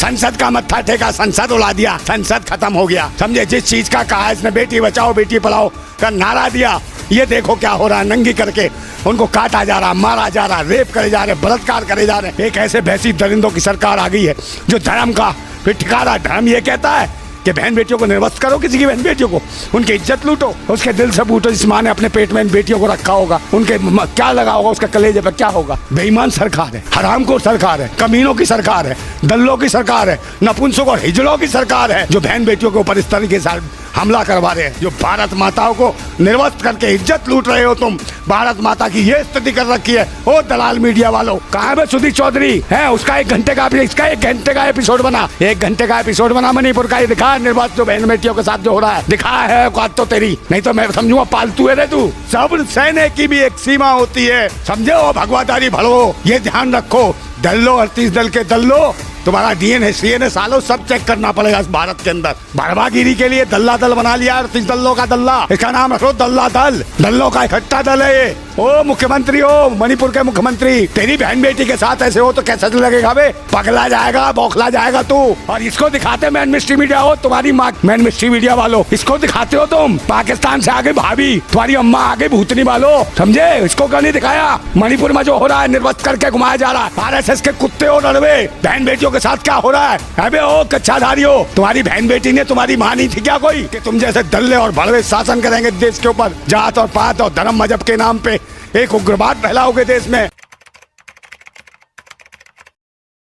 संसद का मत्था टेका, संसद उड़ा दिया, संसद खत्म हो गया। समझे, जिस चीज का कहा इसने बेटी बचाओ बेटी पढ़ाओ का नारा दिया, ये देखो क्या हो रहा है। नंगी करके उनको काटा जा रहा, मारा जा रहा, रेप करे जा रहे, बलात्कार करे जा रहे। एक ऐसे भैंसी दरिंदों की सरकार आ गई है जो धर्म का फिर ठिकाना, धर्म ये कहता है कि बहन बेटियों को निर्वस्त करो, किसी की बहन बेटियों को उनकी इज्जत लूटो, उसके दिल से पूछो जिस माँ ने अपने पेट में इन बेटियों को रखा होगा उनके क्या लगा होगा, उसके कलेजे पे क्या होगा। बेईमान सरकार है, हरामखोर सरकार है, कमीनों की सरकार है, दल्लों की सरकार है, नपुंसक और हिजड़ों की सरकार है जो बहन बेटियों के ऊपर इस तरीके से हमला करवा रहे हैं, जो भारत माताओं को निर्वस्त करके इज्जत लूट रहे हो तुम। भारत माता की ये स्थिति कर रखी है। ओ दलाल मीडिया वालों, कहाँ है सुधीर चौधरी है? उसका 1 घंटे का, इसका 1 घंटे का एपिसोड बना, 1 घंटे का एपिसोड बना मणिपुर का। ये दिखा निर्वस्त जो बहन बेटियों के साथ जो हो रहा है, दिखा है औकात तो तेरी, नहीं तो मैं समझूंगा पालतू है रे तू। सब सहने की भी एक सीमा होती है, समझे हो भगवादारी भड़ो, ये ध्यान रखो। दल्लो 38 दल के दल्लो, तुम्हारा डीएनए सीएनए सालों सब चेक करना पड़ेगा इस भारत के अंदर। भड़वागिरी के लिए दल्ला दल बना लिया, 38 दल्लों का दल्ला, इसका नाम रखो दल्ला दल, दल्लों का इकट्ठा दल है ये। ओ मुख्यमंत्री हो, मणिपुर के मुख्यमंत्री, तेरी बहन बेटी के साथ ऐसे हो तो कैसा लगेगा बे? पगला जाएगा, बौखला जाएगा तू। और इसको दिखाते मैन मिस्ट्री मीडिया हो, तुम्हारी माँ मैन मिस्ट्री मीडिया वालों, इसको दिखाते हो तुम। पाकिस्तान से आगे भाभी, तुम्हारी अम्मा आगे भूतनी वालों, समझे? इसको क्यों नहीं दिखाया? मणिपुर में जो हो रहा है, निर्वस्त करके घुमाया जा रहा है। RSS के कुत्ते हो लड़वे, बहन बेटियों के साथ क्या हो रहा है? अबे ओ कच्चाधारी हो, तुम्हारी बहन बेटी ने तुम्हारी माँ नहीं थी क्या कोई कि तुम जैसे दल्ले और भड़वे शासन करेंगे देश के ऊपर? जात और पात और धर्म मजहब के नाम पे एक उग्रवाद फैलाओगे देश में।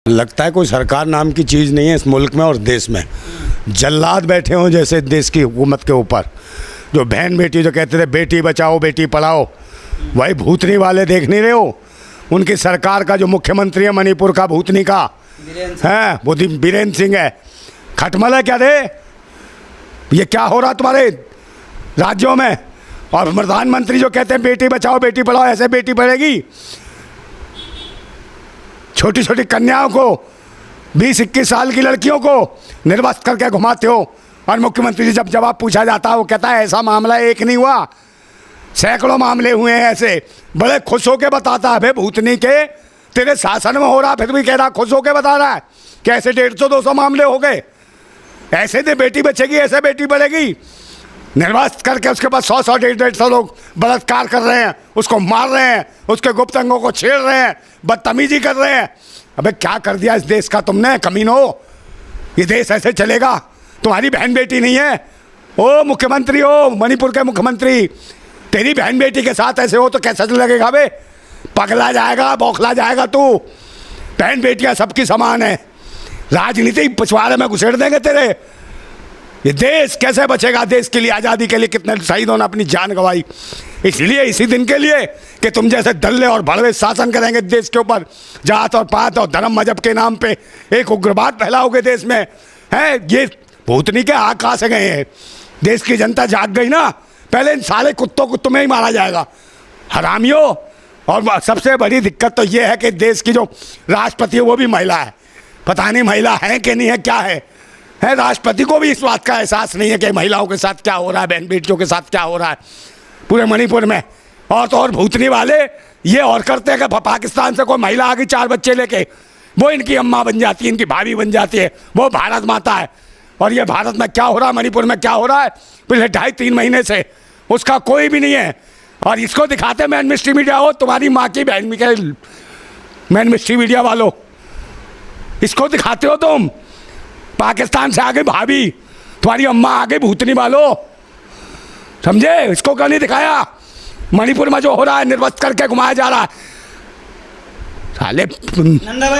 लगता है कोई सरकार नाम की चीज नहीं है इस मुल्क में और देश में। जल्लाद बैठे हो जैसे देश की हुकूमत के ऊपर। जो बहन बेटी जो कहते थे बेटी बचाओ बेटी पढ़ाओ, वही भूतनी वाले देख नहीं रहे हो? उनकी सरकार का जो मुख्यमंत्री है मणिपुर का, भूतनी का है, वो बीरेन सिंह है। खटमल है क्या रे? ये क्या हो रहा तुम्हारे राज्यों में? और प्रधानमंत्री जो कहते हैं बेटी बचाओ बेटी पढ़ाओ, ऐसे बेटी पढ़ेगी? छोटी छोटी कन्याओं को, 20-21 साल की लड़कियों को निर्वस्त करके घुमाते हो। और मुख्यमंत्री जी जब जवाब पूछा जाता है वो कहता है ऐसा मामला एक नहीं हुआ, सैकड़ों मामले हुए हैं ऐसे। बड़े खुश होके बताता है, भाई भूतनी के तेरे शासन में हो रहा, फिर भी कह रहा, खुश होके बता रहा है कि ऐसे 150-200 मामले हो गए। ऐसे दे बेटी बचेगी, ऐसे बेटी बढ़ेगी। निर्वस्त करके उसके बाद 100-100, 150-150 लोग बलात्कार कर रहे हैं, उसको मार रहे हैं, उसके गुप्त अंगों को छेड़ रहे हैं, बदतमीजी कर रहे हैं। अबे क्या कर दिया इस देश का तुमने, कमीनो? ये देश ऐसे चलेगा? तुम्हारी बहन बेटी नहीं है? ओ मुख्यमंत्री हो, मणिपुर के मुख्यमंत्री, तेरी बहन बेटी के साथ ऐसे हो तो कैसा लगेगा बे? पगला जाएगा, बौखला जाएगा तू। बहन बेटियां सबकी समान है, राजनीति पिछवाड़े में घुसेड़ देंगे तेरे। ये देश कैसे बचेगा? देश के लिए, आज़ादी के लिए कितने शहीदों ने अपनी जान गंवाई, इसलिए इसी दिन के लिए कि तुम जैसे दल्ले और भड़वे शासन करेंगे देश के ऊपर। जात और पात और धर्म मजहब के नाम पे एक उग्रवाद फैलाओगे देश में, है? ये भूतनी के आकाश से गए हैं। देश की जनता जाग गई ना, पहले इन साले कुत्तों को तुम्हें ही मारा जाएगा, हरामियों। और सबसे बड़ी दिक्कत तो ये है कि देश की जो राष्ट्रपति है वो भी महिला है। पता नहीं महिला है कि नहीं है, क्या है? राष्ट्रपति को भी इस बात का एहसास नहीं है कि महिलाओं के साथ क्या हो रहा है, बहन बेटियों के साथ क्या हो रहा है पूरे मणिपुर में। और तो और भूतनी वाले ये और करते हैं कि पाकिस्तान से कोई महिला आ गई 4 बच्चे लेके, वो इनकी अम्मा बन जाती है, इनकी भाभी बन जाती है, वो भारत माता है। और ये भारत में क्या हो रहा है, मणिपुर में क्या हो रहा है पिछले 2.5-3 महीने से, उसका कोई भी नहीं है। और इसको दिखाते मैन मिस्ट्री मीडिया हो, तुम्हारी माँ की बहन के मैन मिस्ट्री मीडिया वालों, इसको दिखाते हो तुम। पाकिस्तान से आगे भाभी, तुम्हारी अम्मा आगे भूतनी वालों, समझे? इसको क्यों नहीं दिखाया? मणिपुर में जो हो रहा है, निर्वस्त करके घुमाया जा रहा है। साले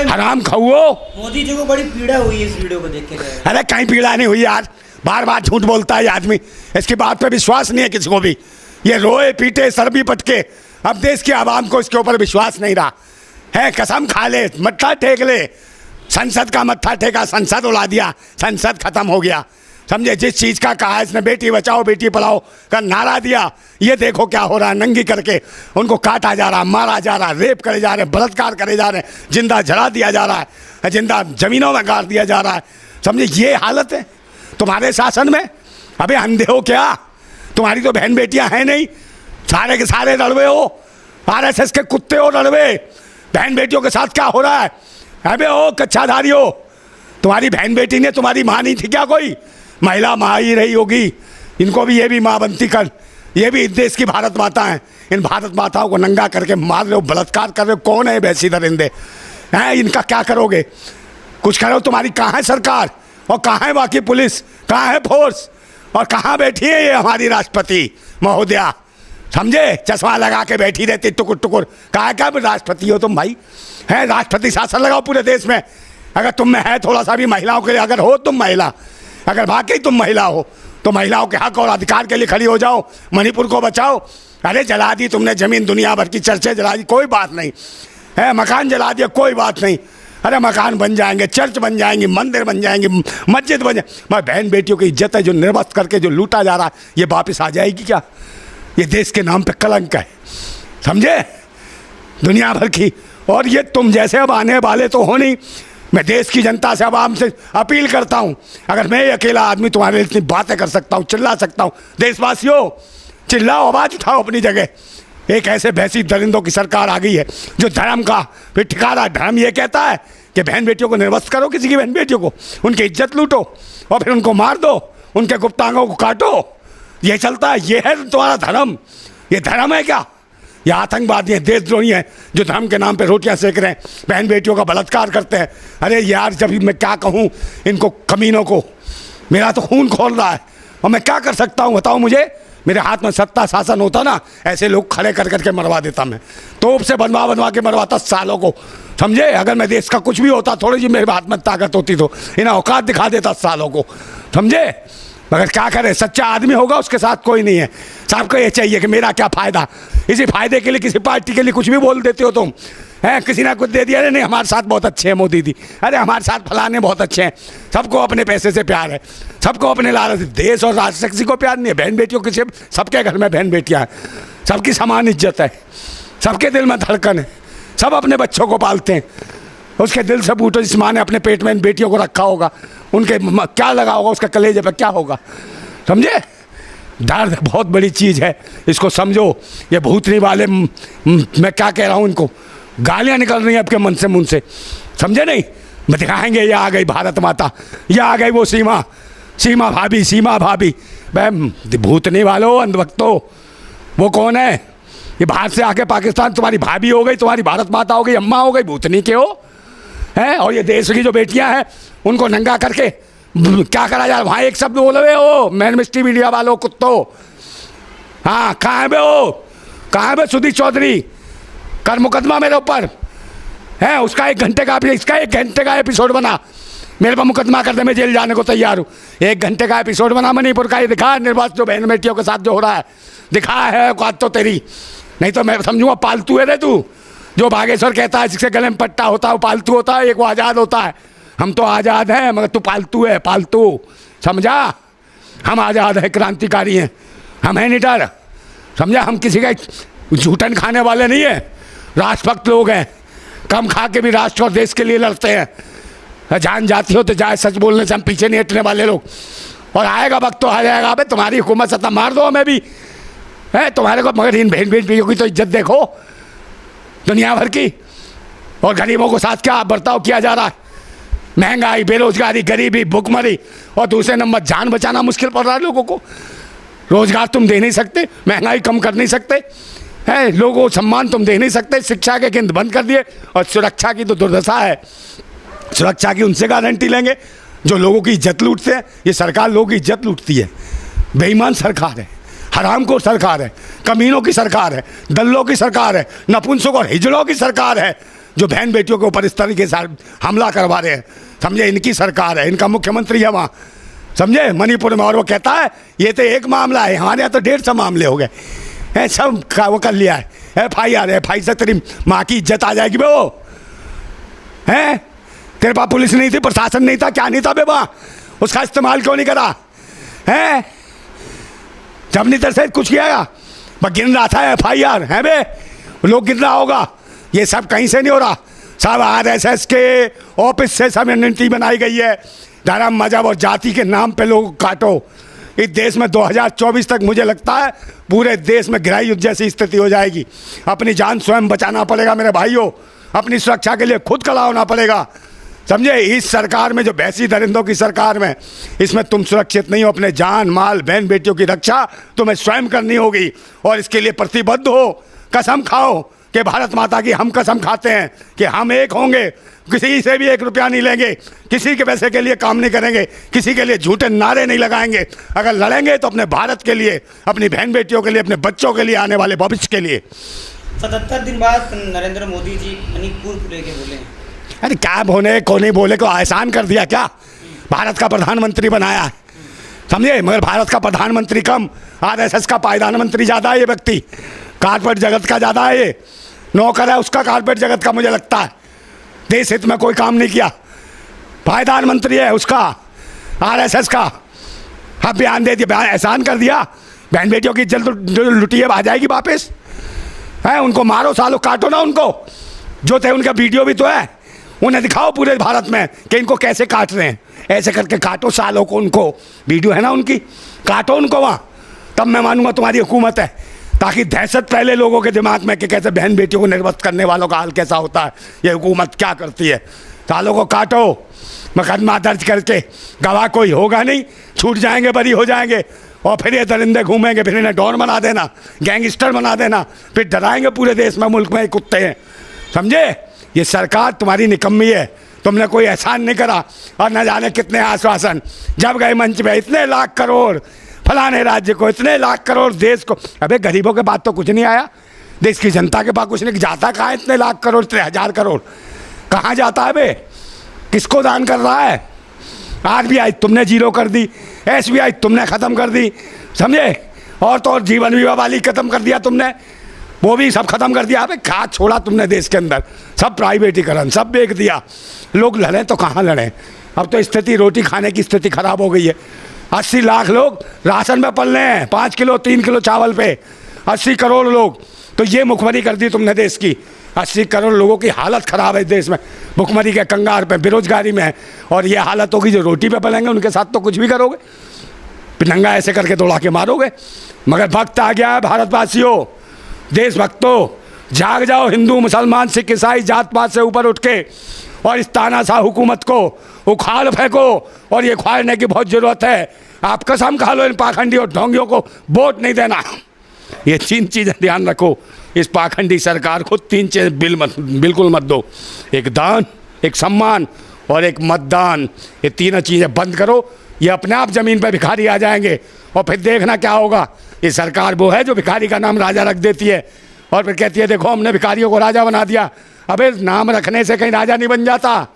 हराम खाओ। मोदी जी को बड़ी पीड़ा हुई है इस वीडियो को देख के। अरे कहीं पीड़ा नहीं हुई यार, बार बार झूठ बोलता है ये आदमी, इसकी बात पे विश्वास नहीं है किसी को भी। ये रोए पीटे सर भी पटके, अब देश की आवाम को इसके ऊपर विश्वास नहीं रहा है। कसम खा ले, मत्था टेक ले, संसद का मत्था टेका, संसद उड़ा दिया, संसद खत्म हो गया। समझे, जिस चीज का कहा इसने बेटी बचाओ बेटी पढ़ाओ का नारा दिया, ये देखो क्या हो रहा है। नंगी करके उनको काटा जा रहा, मारा जा रहा, रेप करे जा रहे, बलात्कार करे जा रहे, जिंदा जला दिया जा रहा है, जिंदा जमीनों में गाड़ दिया जा रहा है। समझे, ये हालत है तुम्हारे शासन में। अबे अंधे हो क्या? तुम्हारी तो बहन बेटियां हैं नहीं, सारे के सारे लड़वे हो, RSS के कुत्ते हो लड़वे। बहन बेटियों के साथ क्या हो रहा है? अबे ओ कच्चाधारी हो, तुम्हारी बहन बेटी ने तुम्हारी माँ नहीं थी क्या? कोई महिला माँ ही रही होगी। इनको भी ये भी माँ बनती कर। ये भी इस देश की भारत माता हैं। इन भारत माताओं को नंगा करके मार रहे हो, बलात्कार कर रहे हो। कौन है वैसी दरिंदे हैं? इनका क्या करोगे? कुछ करो। तुम्हारी कहाँ है सरकार और कहाँ है बाकी पुलिस, कहाँ है फोर्स और कहाँ बैठी है ये हमारी राष्ट्रपति महोदया? समझे? चश्मा लगा के बैठी रहती टुकुर टुकुर। कहाँ क्या राष्ट्रपति हो तुम भाई? है राष्ट्रपति शासन लगाओ पूरे देश में। अगर तुम में है थोड़ा सा भी महिलाओं के लिए, अगर हो तुम महिला, अगर वाकई तुम महिला हो तो महिलाओं के हक और अधिकार के लिए खड़ी हो जाओ। मणिपुर को बचाओ। अरे जला दी तुमने ज़मीन, दुनिया भर की चर्चें जला दी, कोई बात नहीं है। मकान जला दिया, कोई बात नहीं। अरे मकान बन जाएंगे, चर्च बन जाएंगे, मंदिर बन जाएंगे, मस्जिद बन जाए। मैं बहन बेटियों की इज्जत है जो निर्वस्त्र करके जो लूटा जा रहा है, ये वापस आ जाएगी क्या? ये देश के नाम पे कलंक है। समझे? दुनिया भर की। और ये तुम जैसे अब आने वाले तो हो नहीं। मैं देश की जनता से, आवाम से अपील करता हूँ, अगर मैं ये अकेला आदमी तुम्हारे लिए इतनी बातें कर सकता हूँ, चिल्ला सकता हूँ, देशवासियों चिल्लाओ, आवाज़ उठाओ अपनी जगह। एक ऐसे भैंसी दरिंदों की सरकार आ गई है जो धर्म का फिर ठिकाना, धर्म ये कहता है कि बहन बेटियों को निर्वस्त्र करो, किसी की बहन बेटियों को, उनकी इज्जत लूटो और फिर उनको मार दो, उनके गुप्तांगों को काटो। ये चलता है। ये है तुम्हारा धर्म? ये धर्म है क्या? ये आतंकवादी हैं, देशद्रोही हैं जो धर्म के नाम पे रोटियां सेक रहे हैं, बहन बेटियों का बलात्कार करते हैं। अरे यार, जब मैं क्या कहूँ इनको कमीनों को, मेरा तो खून खोल रहा है और मैं क्या कर सकता हूँ बताओ मुझे? मेरे हाथ में सत्ता शासन होता ना, ऐसे लोग खड़े कर करके मरवा देता। मैं तोप से बनवा के मरवाता सालों को। समझे? अगर मैं देश का कुछ भी होता, थोड़ी जी मेरे हाथ में ताकत होती तो इन्हें औकात दिखा देता सालों को। समझे? मगर क्या करें, सच्चा आदमी होगा उसके साथ कोई नहीं है। सबको ये चाहिए कि मेरा क्या फ़ायदा, इसी फायदे के लिए किसी पार्टी के लिए कुछ भी बोल देते हो तुम। है किसी ने कुछ दे दिया, नहीं हमारे साथ बहुत अच्छे हैं मोदी जी, अरे हमारे साथ फलाने बहुत अच्छे हैं। सबको अपने पैसे से प्यार है, सबको अपने लालच। देश और राष्ट्र से किसी को प्यार नहीं है। बहन बेटियों किसी, सबके घर में बहन बेटियाँ हैं, सबकी समान इज्जत है, सबके दिल में धड़कन है, सब अपने बच्चों को पालते हैं। उसके दिल से पूछो जिस माँ ने अपने पेट में इन बेटियों को रखा होगा, उनके क्या लगा होगा, उसका कलेजे पर क्या होगा। समझे? दर्द बहुत बड़ी चीज़ है, इसको समझो। ये भूतनी वाले मैं क्या कह रहा हूँ, इनको गालियाँ निकल रही हैं आपके मन से, मुंह से। समझे नहीं? मैं दिखाएंगे, ये आ गई भारत माता, ये आ गई वो सीमा भाभी। भाई भूतनी वालों, अंधभक्तों, वो कौन है? ये बाहर से आके पाकिस्तान तुम्हारी भाभी हो गई, तुम्हारी भारत माता हो गई, अम्मा हो गई, भूतनी के हो हैं। और ये देश की जो बेटियां हैं उनको नंगा करके क्या करा जाए? वहाँ एक शब्द बोले हो, मैन मिस्ट्री मीडिया वालों कुत्तों। हाँ, कहाँ है बे वो? कहाँ है बे सुधीर चौधरी? कर मुकदमा मेरे ऊपर है, उसका 1 घंटे का, इसका 1 घंटे का एपिसोड बना, मेरे पर मुकदमा कर दे, मैं जेल जाने को तैयार हूँ। 1 घंटे का एपिसोड बना मणिपुर का, ये दिखा निर्वासित जो बहन बेटियों के साथ जो हो रहा है, दिखा है औकात तो तेरी। नहीं तो मैं समझूंगा पालतू है रे तू। जो बागेश्वर कहता है जिसके गले में पट्टा होता है वो पालतू होता है, एक वो आज़ाद होता है। हम तो आज़ाद हैं मगर तू पालतू है, पालतू। समझा? हम आज़ाद है, क्रांतिकारी हैं, हम हैं निडर। समझा? हम किसी का झूठन खाने वाले नहीं हैं, राष्ट्रभक्त लोग हैं। कम खा के भी राष्ट्र और देश के लिए लड़ते हैं। जान जाती हो तो जाए, सच बोलने से हम पीछे नहीं हटने वाले लोग। और आएगा वक्त तो आ जाएगा। अबे तुम्हारी हुकूमत सत्ता मार दो हमें भी है तुम्हारे को, मगर इन बहन बेटियों की तो इज्जत देखो दुनिया भर की। और गरीबों को साथ क्या बर्ताव किया जा रहा है? महंगाई, बेरोजगारी, गरीबी, भुखमरी, और दूसरे नंबर जान बचाना मुश्किल पड़ रहा है लोगों को। रोजगार तुम दे नहीं सकते, महंगाई कम कर नहीं सकते हैं, लोगों को सम्मान तुम दे नहीं सकते, शिक्षा के केंद्र बंद कर दिए। और सुरक्षा की तो दुर्दशा है। सुरक्षा की उनसे गारंटी लेंगे जो लोगों की इज्जत लूटते हैं। ये सरकार लोगों की इज्जत लूटती है। बेईमान सरकार है, हरामखोर सरकार है, कमीनों की सरकार है, दल्लों की सरकार है, नपुंसकों और हिजड़ों की सरकार है जो बहन बेटियों के ऊपर इस तरीके से हमला करवा रहे हैं। समझे? इनकी सरकार है, इनका मुख्यमंत्री है वहाँ। समझे? मणिपुर में। और वो कहता है ये तो एक मामला है, हमारे यहाँ तो 150 मामले हो गए हैं, सब वो कर लिया है। FIR से तेरी माँ की इज्जत आ जाएगी बे। वो है तेरे पास पुलिस नहीं थी, प्रशासन नहीं था, क्या नहीं था बे वहाँ? उसका इस्तेमाल क्यों नहीं करा है? जब नहीं तेरे से कुछ किया, बस गिन रहा था FIR है बे, लोग गिन रहा होगा। ये सब कहीं से नहीं हो रहा, सब RSS के ऑफिस से सब रणनीति बनाई गई है। धर्म, मजहब और जाति के नाम पे लोग काटो। इस देश में 2024 तक मुझे लगता है पूरे देश में गृह युद्ध जैसी स्थिति हो जाएगी। अपनी जान स्वयं बचाना पड़ेगा मेरे भाइयों, अपनी सुरक्षा के लिए खुद खड़ा होना पड़ेगा। समझे? इस सरकार में, जो भैंसी दरिंदों की सरकार में, इसमें तुम सुरक्षित नहीं हो। अपने जान माल बहन बेटियों की रक्षा तुम्हें स्वयं करनी होगी और इसके लिए प्रतिबद्ध हो। कसम खाओ कि भारत माता की हम कसम खाते हैं कि हम एक होंगे, किसी से भी 1 रुपया नहीं लेंगे, किसी के पैसे के लिए काम नहीं करेंगे, किसी के लिए झूठे नारे नहीं लगाएंगे। अगर लड़ेंगे तो अपने भारत के लिए, अपनी बहन बेटियों के लिए, अपने बच्चों के लिए, आने वाले भविष्य के लिए। 77 दिन बाद नरेंद्र मोदी जी मणिपुर को लेके बोले हैं। अरे क्या बोले को नहीं बोले को आसान कर दिया क्या? भारत का प्रधानमंत्री बनाया है, समझे? मगर भारत का प्रधानमंत्री कम, आरएसएस का पायदान मंत्री ज़्यादा है ये व्यक्ति, कारपोरेट जगत का ज़्यादा है ये, नौकर है उसका कारपोरेट जगत का। मुझे लगता है देश हित में कोई काम नहीं किया, पायदान मंत्री है उसका आरएसएस का। अब बयान दे दिया, एहसान कर दिया, बहन बेटियों की इज्जत लुटी है, आ जाएगी वापस है। उनको मारो सालों, काटो ना उनको, जो थे उनका वीडियो भी तो है, उन्हें दिखाओ पूरे भारत में कि इनको कैसे काट रहे हैं। ऐसे करके काटो सालों को, उनको वीडियो है ना उनकी, काटो उनको वहाँ, तब मैं मानूंगा तुम्हारी हुकूमत है। ताकि दहशत पहले लोगों के दिमाग में कि कैसे बहन बेटियों को निर्वस्त करने वालों का हाल कैसा होता है, ये हुकूमत क्या करती है। सालों को काटो, मुकदमा दर्ज करके, गवाह कोई होगा नहीं, छूट जाएंगे, बरी हो जाएंगे, और फिर ये दरिंदे घूमेंगे, फिर इन्हें डॉन बना देना, गैंगस्टर बना देना, फिर डराएंगे पूरे देश में, मुल्क में कुत्ते हैं, समझे? ये सरकार तुम्हारी निकम्मी है, तुमने कोई एहसान नहीं करा, और न जाने कितने आश्वासन जब गए मंच पे, इतने लाख करोड़ फलाने राज्य को, इतने लाख करोड़ देश को। अबे गरीबों के पास तो कुछ नहीं आया, देश की जनता के पास कुछ नहीं जाता। कहाँ इतने लाख करोड़, इतने 1000 करोड़ कहाँ जाता है बे? किसको दान कर रहा है? आरबीआई तुमने जीरो कर दी, एसबीआई तुमने ख़त्म कर दी, समझे? और तो और जीवन बीमा वाली ख़त्म कर दिया तुमने, वो भी सब खत्म कर दिया। अबे क्या छोड़ा तुमने देश के अंदर? सब प्राइवेटीकरण, सब बेच दिया। लोग लड़ें तो कहाँ लड़ें? अब तो स्थिति, रोटी खाने की स्थिति खराब हो गई है। 80 लाख लोग राशन में पल रहे हैं, 5 किलो 3 किलो चावल पे, 80 करोड़ लोग। तो ये मुखबरी कर दी तुमने देश की। 80 करोड़ लोगों की हालत ख़राब है देश में, भुखमरी के कंगार पे, बेरोजगारी में है। और ये हालत होगी जो रोटी पे पलेंगे, उनके साथ तो कुछ भी करोगे, नंगा ऐसे करके दौड़ा के मारोगे। मगर वक्त आ गया है भारतवासियों, देशभक्तों, जाग जाओ। हिंदू मुसलमान सिख ईसाई जात पात से ऊपर उठ के और इस तानाशाह हुकूमत को उखाड़ फेंको, और ये उखाड़ने की बहुत ज़रूरत है। आप कसम खा लो इन पाखंडी और ढोंगियों को वोट नहीं देना। ये 3 चीज़ें ध्यान रखो, इस पाखंडी सरकार को 3 चीज़ें बिल्कुल मत दो। एक दान, एक सम्मान और एक मतदान। ये 3 चीज़ें बंद करो, ये अपने आप ज़मीन पर भिखारी आ जाएंगे। और फिर देखना क्या होगा। ये सरकार वो है जो भिखारी का नाम राजा रख देती है और फिर कहती है देखो हमने भिखारियों को राजा बना दिया। अबे नाम रखने से कहीं राजा नहीं बन जाता,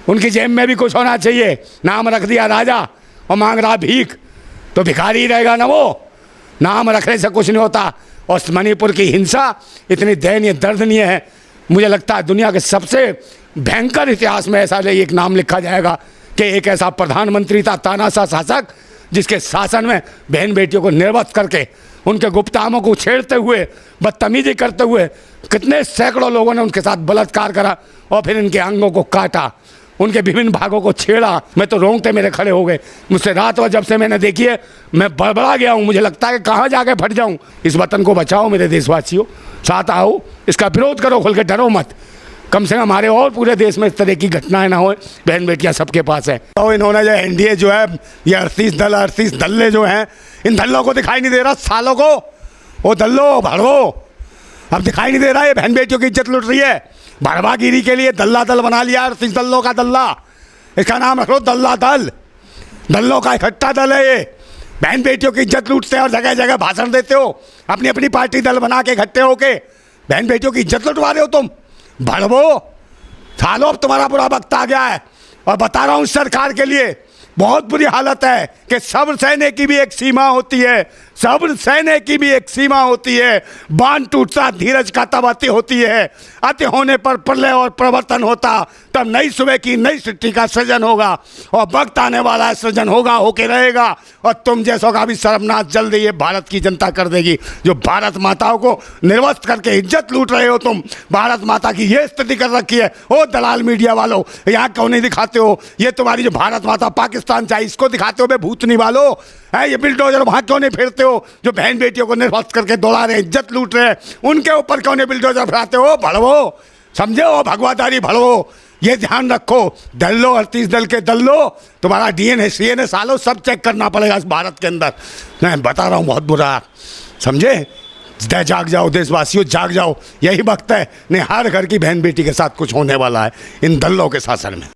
उनकी जेब में भी कुछ होना चाहिए। नाम रख दिया राजा और मांग रहा भीख, तो भिखारी ही रहेगा ना वो। नाम रखने से कुछ नहीं होता। और मणिपुर की हिंसा इतनी दयनीय दर्दनीय है, मुझे लगता है दुनिया के सबसे भयंकर इतिहास में ऐसा एक नाम लिखा जाएगा कि एक ऐसा प्रधानमंत्री था, तानाशाह शासक, जिसके शासन में बहन बेटियों को निर्वस्त करके, उनके गुप्तामों को छेड़ते हुए, बदतमीजी करते हुए, कितने सैकड़ों लोगों ने उनके साथ बलात्कार करा और फिर इनके अंगों को काटा, उनके विभिन्न भागों को छेड़ा। मैं तो रोंगटे मेरे खड़े हो गए। मुझसे रात और जब से मैंने देखी है मैं बड़बड़ा गया हूँ। मुझे लगता है कि कहाँ जाके फट जाऊँ। इस वतन को बचाओ मेरे देशवासियों, साथ आओ, इसका विरोध करो, खुल के डरो मत। कम से कम हमारे और पूरे देश में इस तरह की घटनाएं ना हो। बहन बेटियां सबके पास है। तो इन्होंने जो एनडीए जो है, ये 38 दल्ले जो हैं, इन दल्लों को दिखाई नहीं दे रहा सालों को। वो दल्लो भड़वो अब दिखाई नहीं दे रहा है। बहन बेटियों की इज्जत लुट रही है। भड़वागिरी के लिए दल्ला दल बना लिया, 38 दल्लों का दल्ला। इसका नाम रखो दल्ला दल। दल्लों का इकट्ठा दल है ये। बहन बेटियों की इज्जत लूटते हो और जगह जगह भाषण देते हो, अपनी अपनी पार्टी दल बना के इकट्ठे होके बहन बेटियों की इज्जत लुटवा रहे हो तुम। भड़वो सालो, अब तुम्हारा बुरा वक्त आ गया है। और बता रहा हूँ सरकार के लिए बहुत बुरी हालत है कि सब्र सहने की भी एक सीमा होती है। सब्र सहने की भी एक सीमा होती है। बांध टूटता धीरज का तब अति होती है। अति होने पर प्रलय और प्रवर्तन होता, तब नई सुबह की नई सृष्टि का सृजन होगा। और वक्त आने वाला है, सृजन होगा, होके रहेगा। और तुम जैसों का भी सर्वनाश जल्दी ये भारत की जनता कर देगी, जो भारत माताओं को निर्वस्त करके इज्जत लूट रहे हो तुम। भारत माता की ये स्थिति कर रखी है। ओ दलाल मीडिया वालों, यहाँ क्यों नहीं दिखाते हो? ये तुम्हारी जो भारत माता पाकिस्तान चाहिए, इसको दिखाते हो बे भूतनी वालों। है ये बिल्डोजर वहाँ क्यों नहीं फेरते हो? जो बहन बेटियों को निर्वस्त करके दौड़ा रहे, इज्जत लूट रहे हैं, उनके ऊपर क्यों नहीं बिल्डोजर फैलाते हो? भड़वो, समझे हो? भगवादारी भड़वो, ये ध्यान रखो, दल लो 38 दल के दल लो, तुम्हारा डीएनए सीएनए सालो सब चेक करना पड़ेगा इस भारत के अंदर। मैं बता रहा हूँ बहुत बुरा, समझे? जाग जाओ देशवासियों, जाग जाओ, यही वक्त है। नहीं, हर घर की बहन बेटी के साथ कुछ होने वाला है इन दलों के शासन में।